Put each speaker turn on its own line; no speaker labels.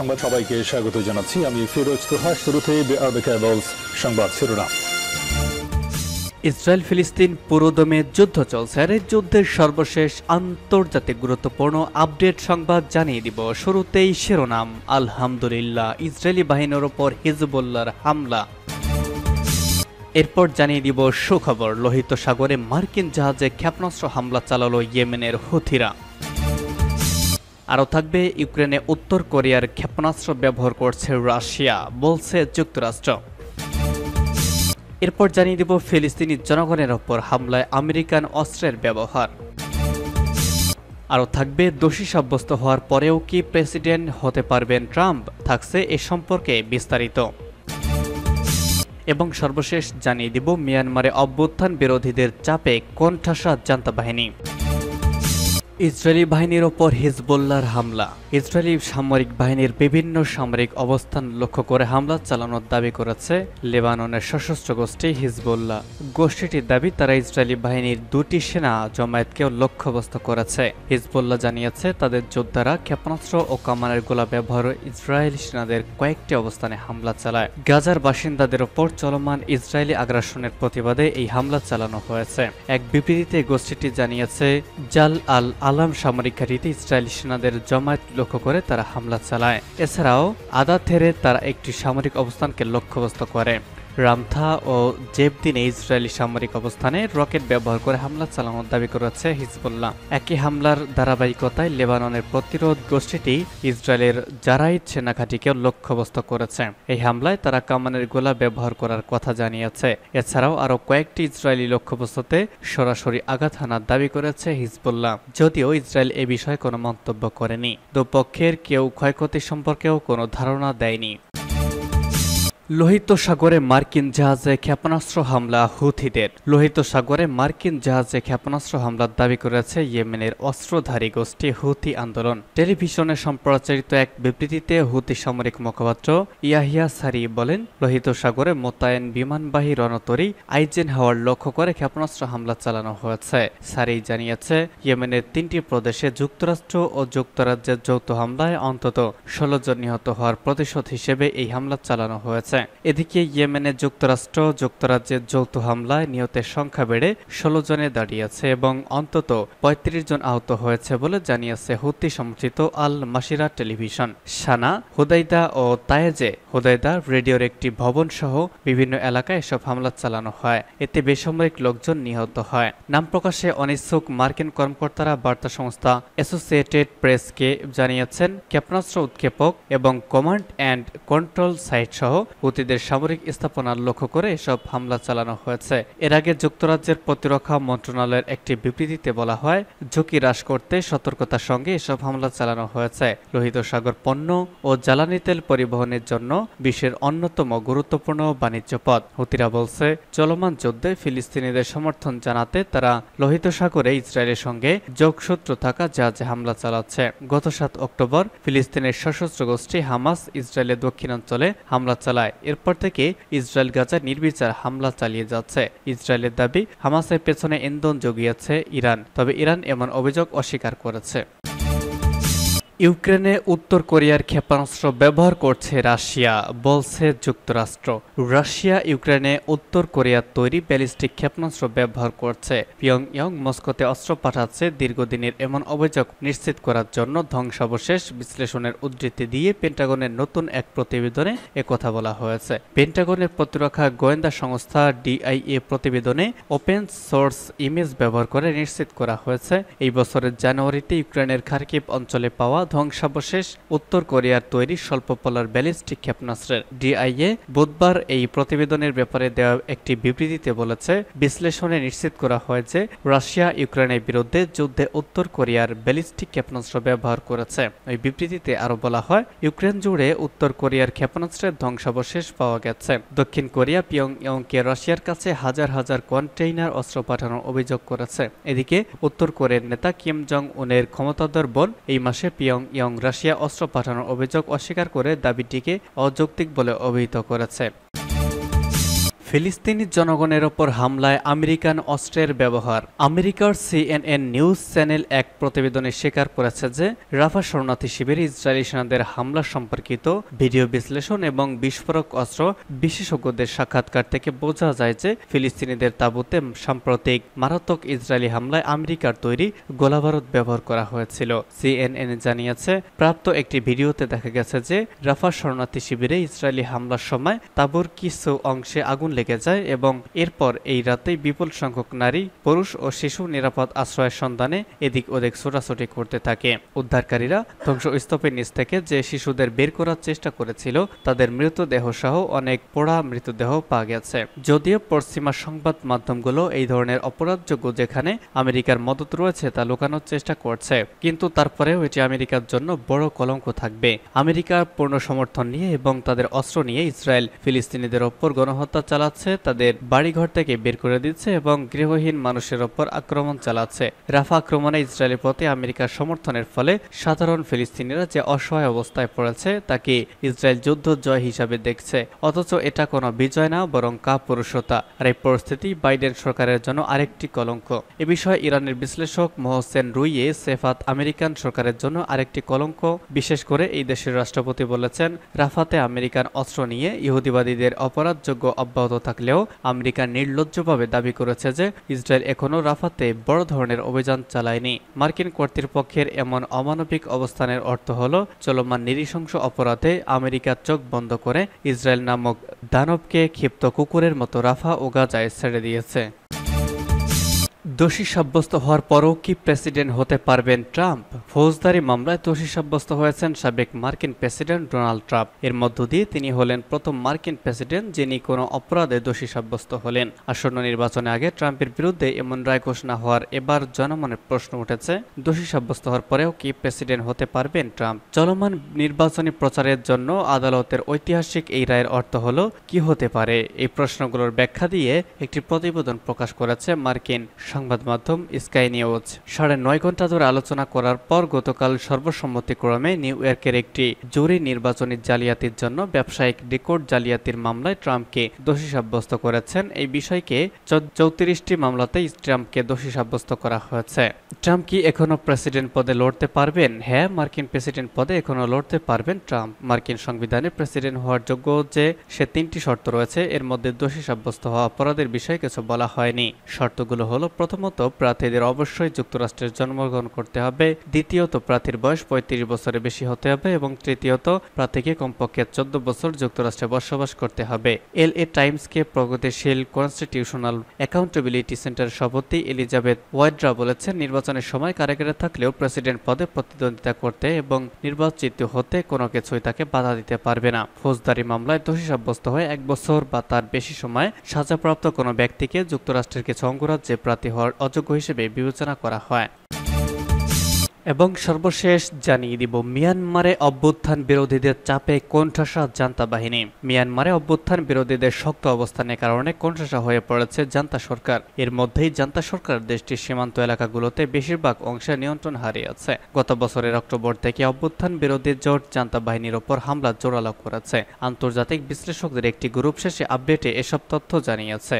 সংবাদ সবাইকে স্বাগত জানাচ্ছি। আমি ফিরোজ তোহা। শুরুতেই আরবে কেবলস সংবাদ শিরোনাম।
ইসরায়েল ফিলিস্তিন পুরোদমে যুদ্ধ চলছে। আর এই যুদ্ধের সর্বশেষ আন্তর্জাতিক গুরুত্বপূর্ণ আপডেট সংবাদ জানিয়ে দিব। শুরুতেই শিরোনাম। আলহামদুলিল্লাহ, ইসরায়েলি বাহিনীর ওপর হিজবুল্লাহর হামলা। এরপর জানিয়ে দিব সুখবর, লোহিত সাগরে মার্কিন জাহাজে ক্ষেপণাস্ত্র হামলা চালালো ইয়েমেনের হুথিরা। আরও থাকবে ইউক্রেনে উত্তর কোরিয়ার ক্ষেপণাস্ত্র ব্যবহার করছে রাশিয়া, বলছে যুক্তরাষ্ট্র। এরপর জানিয়ে দিব ফিলিস্তিনি জনগণের ওপর হামলায় আমেরিকান অস্ত্রের ব্যবহার। আরও থাকবে দোষী সাব্যস্ত হওয়ার পরেও কি প্রেসিডেন্ট হতে পারবেন ট্রাম্প, থাকছে এ সম্পর্কে বিস্তারিত। এবং সর্বশেষ জানিয়ে দিব মিয়ানমারে অভ্যুত্থান বিরোধীদের চাপে কোণঠাসা জান্তা বাহিনী। ইসরায়েলি বাহিনীর ওপর হিজবুল্লাহর হামলা। ইসরায়েলি সামরিক বাহিনীর বিভিন্ন সামরিক অবস্থান লক্ষ্য করে হামলা চালানোর দাবি করেছে লেবাননের সশস্ত্র গোষ্ঠী হিজবুল্লাহ। গোষ্ঠীটির দাবি তারা ইসরায়েলি বাহিনীর দুটি সেনা জমায়েতকেও লক্ষ্যবস্তু করেছে। হিজবুল্লাহ জানিয়েছে তাদের যোদ্ধারা ক্ষেপণাস্ত্র ও কামানের গোলা ব্যবহার ইসরায়েলি সেনাদের কয়েকটি অবস্থানে হামলা চালায়। গাজার বাসিন্দাদের ওপর চলমান ইসরায়েলি আগ্রাসনের প্রতিবাদে এই হামলা চালানো হয়েছে। এক বিবৃতিতে গোষ্ঠীটি জানিয়েছে জাল আল আলাম সামরিক ঘাঁটিতে ইসরায়েলি সেনাদের জমায়েত লক্ষ্য করে তারা হামলা চালায়। এছাড়াও আদাথেরে তারা একটি সামরিক অবস্থানকে লক্ষ্যবস্তু করে। রামথা ও জেবদিনে ইসরায়েলি সামরিক অবস্থানে রকেট ব্যবহার করে হামলা চালানোর দাবি করেছে হিজবুল্লাহ। একই হামলার ধারাবাহিকতায় লেবাননের প্রতিরোধ গোষ্ঠীটি ইসরায়েলের জারাইদ সেনা ঘাঁটিকেও লক্ষ্যবস্তু করেছে। এই হামলায় তারা কামানের গোলা ব্যবহার করার কথা জানিয়েছে। এছাড়াও আরও কয়েকটি ইসরায়েলি লক্ষ্যবস্তুতে সরাসরি আঘাত হানার দাবি করেছে হিজবুল্লাহ, যদিও ইসরায়েল এ বিষয়ে কোনো মন্তব্য করেনি। দুপক্ষের কেউ ক্ষয়ক্ষতি সম্পর্কেও কোনো ধারণা দেয়নি। লোহিত সাগরে মার্কিন জাহাজে ক্ষেপণাস্ত্র হামলা হুথিদের। লোহিত সাগরে মার্কিন জাহাজে ক্ষেপণাস্ত্র হামলার দাবি করেছে ইয়েমেনের অস্ত্রধারী গোষ্ঠী হুথি আন্দোলন। টেলিভিশনে সম্প্রচারিত এক বিবৃতিতে হুথি সামরিক মুখপাত্র ইয়াহিয়া সারি বলেন, লোহিত সাগরে মোতায়েন বিমানবাহী রণতরী আইজেন হাওয়ার লক্ষ্য করে ক্ষেপণাস্ত্র হামলা চালানো হয়েছে। সারি জানিয়েছে ইয়েমেনের 3টি প্রদেশে যুক্তরাষ্ট্র ও যুক্তরাজ্যের যৌথ হামলায় অন্তত 16 জন নিহত হওয়ার প্রতিশোধ হিসেবে এই হামলা চালানো হয়েছে। এদিকে ইয়েমেনে যুক্তরাজ্যের যৌথ হামলায় নিহতের সংখ্যা বেড়ে 16 জনে দাঁড়িয়েছে এবং অন্তত 35 জন আহত হয়েছে বলে জানিয়েছে হুথি সমর্থিত আল মাসিরা টেলিভিশন। সানা, হুদাইদা ও তায়েজে হুদাইদা রেডিওর একটি ভবন সহ বিভিন্ন এলাকায় এসব হামলা চালানো হয়। এতে বেসামরিক লোকজন নিহত হয়। নাম প্রকাশে অনিচ্ছুক মার্কিন কর্মকর্তারা বার্তা সংস্থা অ্যাসোসিয়েটেড প্রেসকে জানিয়েছেন ক্ষেপণাস্ত্র উৎক্ষেপক এবং কমান্ড অ্যান্ড কন্ট্রোল সাইট সহ হুথিদের সামরিক স্থাপনার লক্ষ্য করে এসব হামলা চালানো হয়েছে। এর আগে যুক্তরাজ্যের প্রতিরক্ষা মন্ত্রণালয়ের একটি বিবৃতিতে বলা হয়, ঝুঁকি হ্রাস করতে সতর্কতার সঙ্গে এসব হামলা চালানো হয়েছে। লোহিত সাগর পণ্য ও জ্বালানি তেল পরিবহনের জন্য বিশ্বের অন্যতম গুরুত্বপূর্ণ বাণিজ্য পথ। হুথিরা বলছে চলমান যুদ্ধে ফিলিস্তিনিদের সমর্থন জানাতে তারা লোহিত সাগরে ইসরায়েলের সঙ্গে যোগসূত্র থাকা জাহাজে হামলা চালাচ্ছে। গত 7 অক্টোবর ফিলিস্তিনের সশস্ত্র গোষ্ঠী হামাস ইসরায়েলের দক্ষিণাঞ্চলে হামলা চালায়। এরপর থেকে ইসরায়েল গাজায় নির্বিচার হামলা চালিয়ে যাচ্ছে। ইসরায়েলের দাবি হামাসের পেছনে ইন্ধন জুগিয়েছে ইরান, তবে ইরান এমন অভিযোগ অস্বীকার করেছে। ইউক্রেনে উত্তর কোরিয়ার ক্ষেপণাস্ত্র ব্যবহার করছে রাশিয়া, বলছে যুক্তরাষ্ট্র। রাশিয়া ইউক্রেনে উত্তর কোরিয়ার তৈরি ব্যালিস্টিক ক্ষেপণাস্ত্র ব্যবহার করছে। পিয়ংইয়ং মস্কোতে অস্ত্র পাঠাচ্ছে দীর্ঘদিনের এমন অভিযোগ নিশ্চিত করার জন্য ধ্বংসাবশেষ বিশ্লেষণের উদ্ধৃতি দিয়ে পেন্টাগনের নতুন এক প্রতিবেদনে একথা বলা হয়েছে। পেন্টাগনের প্রতিরক্ষা গোয়েন্দা সংস্থা ডিআইএ প্রতিবেদনে ওপেন সোর্স ইমেজ ব্যবহার করে নিশ্চিত করা হয়েছে এই বছরের জানুয়ারিতে ইউক্রেনের খার্কিভ অঞ্চলে পাওয়া ধ্বংসাবশেষ উত্তর কোরিয়ার তৈরি স্বল্পপলার ব্যালিস্টিক ক্ষেপণাস্ত্রের। ডিআইএ বুধবার এই প্রতিবেদনের ব্যাপারে দেওয়া একটি বিবৃতিতে বলেছে, বিশ্লেষণে নিশ্চিত করা হয় যে রাশিয়া ইউক্রেনের বিরুদ্ধে যুদ্ধে উত্তর কোরিয়ার ব্যালিস্টিক ক্ষেপণাস্ত্র ব্যবহার করেছে। ওই বিবৃতিতে আরও বলা হয়, ইউক্রেন জুড়ে উত্তর কোরিয়ার ক্ষেপণাস্ত্রের ধ্বংসাবশেষ পাওয়া গেছে। দক্ষিণ কোরিয়া পিয়ংইয়ংকে রাশিয়ার কাছে হাজার হাজার কন্টেইনার অস্ত্র পাঠানোর অভিযোগ করেছে। এদিকে উত্তর কোরিয়ার নেতা কিম জং উনের ক্ষমতাধর বোন এই মাসে পিয়ংইয়ং রাশিয়া অস্ত্র পাঠানোর অভিযোগ অস্বীকার করে দাবিটিকে অযৌক্তিক বলে অভিহিত করেছে। ফিলিস্তিনি জনগণের ওপর হামলায় আমেরিকান অস্ত্রের ব্যবহার। আমেরিকার CNN নিউজ চ্যানেল এক প্রতিবেদনে স্বীকার করেছে যে রাফা শরণার্থী শিবিরে ইসরায়েলি সেনাদের হামলা সম্পর্কিত ভিডিও বিশ্লেষণ এবং বিস্ফোরক অস্ত্র বিশেষজ্ঞদের সাক্ষাৎকার থেকে বোঝা যায় যে ফিলিস্তিনিদের তাঁবুতে সাম্প্রতিক মারাত্মক ইসরায়েলি হামলায় আমেরিকার তৈরি গোলাবারুদ ব্যবহার করা হয়েছিল। CNN জানিয়েছে, প্রাপ্ত একটি ভিডিওতে দেখা গেছে যে রাফা শরণার্থী শিবিরে ইসরায়েলি হামলার সময় তাঁবুর কিছু অংশে আগুন লেগে যায় এবং এরপর এই রাতেই বিপুল সংখ্যক নারী, পুরুষ ও শিশু নিরাপদ আশ্রয়ের সন্ধানে এদিক ওদিক ছোটাছুটি করতে থাকে। উদ্ধারকারীরা ধ্বংসস্তূপের নিচ থেকে যে শিশুদের বের করার চেষ্টা করেছিল তাদের মৃতদেহ সহ অনেক পোড়া মৃতদেহ পাওয়া গেছে। যদিও পশ্চিমা সংবাদ মাধ্যমগুলো এই ধরনের অপরাধযোগ্য যেখানে আমেরিকার মদত রয়েছে তা লুকানোর চেষ্টা করছে, কিন্তু তারপরেও এটি আমেরিকার জন্য বড় কলঙ্ক থাকবে। আমেরিকার পূর্ণ সমর্থন নিয়ে এবং তাদের অস্ত্র নিয়ে ইসরায়েল ফিলিস্তিনিদের ওপর গণহত্যা চালাচ্ছে, তাদের বাড়িঘর থেকে বের করে দিচ্ছে এবং গৃহহীন মানুষের ওপর আক্রমণ চালাচ্ছে। রাফা আক্রমণে ইসরায়েলের প্রতি আমেরিকার সমর্থনের ফলে সাধারণ ফিলিস্তিনিরা যে অসহায় অবস্থায় পড়েছে তাকে ইসরায়েল যুদ্ধ জয় হিসাবে দেখছে, অথচ এটা কোনো বিজয় না বরং কাপুরুষতা। আর এই পরিস্থিতি বাইডেন সরকারের জন্য আরেকটি কলঙ্ক। এ বিষয়ে ইরানের বিশ্লেষক মোহসেন রুইয়ে সেফাত আমেরিকান সরকারের জন্য আরেকটি কলঙ্ক। বিশেষ করে এই দেশের রাষ্ট্রপতি বলেছেন, রাফাতে আমেরিকান অস্ত্র নিয়ে ইহুদিবাদীদের অপরাধযোগ্য অব্যাহত থাকলেও আমেরিকা নির্লজ্জভাবে দাবি করেছে যে ইসরায়েল এখনও রাফাতে বড় ধরনের অভিযান চালায়নি। মার্কিন কর্তৃপক্ষের এমন অমানবিক অবস্থানের অর্থ হল চলমান নৃশংস অপরাধে আমেরিকা চোখ বন্ধ করে ইসরায়েল নামক দানবকে ক্ষিপ্ত কুকুরের মতো রাফা ও গাজায় ছেড়ে দিয়েছে। দোষী সাব্যস্ত হওয়ার পরও কি প্রেসিডেন্ট হতে পারবেন ট্রাম্প? ফৌজদারি মামলায় দোষী সাব্যস্ত হয়েছেন সাবেক মার্কিন প্রেসিডেন্ট ডোনাল্ড ট্রাম্প। এর মধ্য দিয়ে তিনি হলেন প্রথম মার্কিন প্রেসিডেন্ট যিনি কোনো অপরাধে দোষী সাব্যস্ত হলেন। আসন্ন নির্বাচনে আগে ট্রাম্পের বিরুদ্ধে এমন রায় ঘোষণা হওয়ার এবার জনমনে প্রশ্ন উঠেছে, দোষী সাব্যস্ত হওয়ার পরেও কি প্রেসিডেন্ট হতে পারবেন ট্রাম্প? চলমান নির্বাচনী প্রচারের জন্য আদালতের ঐতিহাসিক এই রায়ের অর্থ হলো কি হতে পারে? এই প্রশ্নগুলোর ব্যাখ্যা দিয়ে একটি প্রতিবেদন প্রকাশ করেছে মার্কিন সংবাদ মাধ্যম স্কাই নিউজ। 9.5 ঘন্টা ধরে আলোচনা করার পর গতকাল সর্বসম্মতিক্রমে নিউ ইয়র্কের একটি জুরি নির্বাচনী জালিয়াতির জন্য ব্যবসায়িক রেকর্ড জালিয়াতির মামলায় ট্রাম্পকে দোষী সাব্যস্ত করেছেন। এই বিষয়কে 34টি মামলাতেই ট্রাম্পকে দোষী সাব্যস্ত করা হয়েছে। ট্রাম্প কি এখনো প্রেসিডেন্ট পদে লড়তে পারবেন? হ্যাঁ, মার্কিন প্রেসিডেন্ট পদে এখনো লড়তে পারবেন ট্রাম্প। মার্কিন সংবিধানে প্রেসিডেন্ট হওয়ার যোগ্য যে সে 3টি শর্ত রয়েছে, এর মধ্যে দোষী সাব্যস্ত হওয়া অপরাধের বিষয়ে কিছু বলা হয়নি। শর্তগুলো হলো, প্রথমত প্রার্থীদের অবশ্যই যুক্তরাষ্ট্রে জন্মগ্রহণ করতে হবে, দ্বিতীয়ত প্রার্থীর বয়স 35 বছরের বেশি হতে হবে এবং তৃতীয়ত প্রার্থীকে কমপক্ষে 14 বছর যুক্তরাষ্ট্রে বসবাস করতে হবে। LA টাইমসকে প্রগতিশীল কনস্টিটিউশনাল অ্যাকাউন্টেবিলিটি সেন্টারের সভাপতি এলিজাবেথ ওয়াইড্রা বলেছেন, নির্বাচনের সময় কারাগারে থাকলেও প্রেসিডেন্ট পদে প্রতিদ্বন্দ্বিতা করতে এবং নির্বাচিত হতে কোনো কিছুই তাকে বাধা দিতে পারবে না। ফৌজদারি মামলায় দোষী সাব্যস্ত হয়ে 1 বছর বা তার বেশি সময় সাজাপ্রাপ্ত কোনো ব্যক্তিকে যুক্তরাষ্ট্রের কিছু অঙ্গরাজ্যে প্রার্থী হওয়ার অযোগ্য হিসেবে বিবেচনা করা হয়। এবং সর্বশেষ জানিয়ে দিব, মিয়ানমারে অভ্যুত্থান বিরোধীদের চাপে কোণঠাসা জান্তা বাহিনী। মিয়ানমারে অভ্যুত্থান বিরোধীদের শক্ত অবস্থানের কারণে কোণঠাসা হয়ে পড়েছে জান্তা সরকার। এর মধ্যেই জান্তা সরকার দেশটির সীমান্ত এলাকাগুলোতে বেশিরভাগ অংশে নিয়ন্ত্রণ হারিয়েছে। গত বছরের অক্টোবর থেকে অভ্যুত্থান বিরোধী জোট জান্তা বাহিনীর ওপর হামলা জোরালো করেছে। আন্তর্জাতিক বিশ্লেষকদের একটি গ্রুপ শেষে আপডেটে এসব তথ্য জানিয়েছে।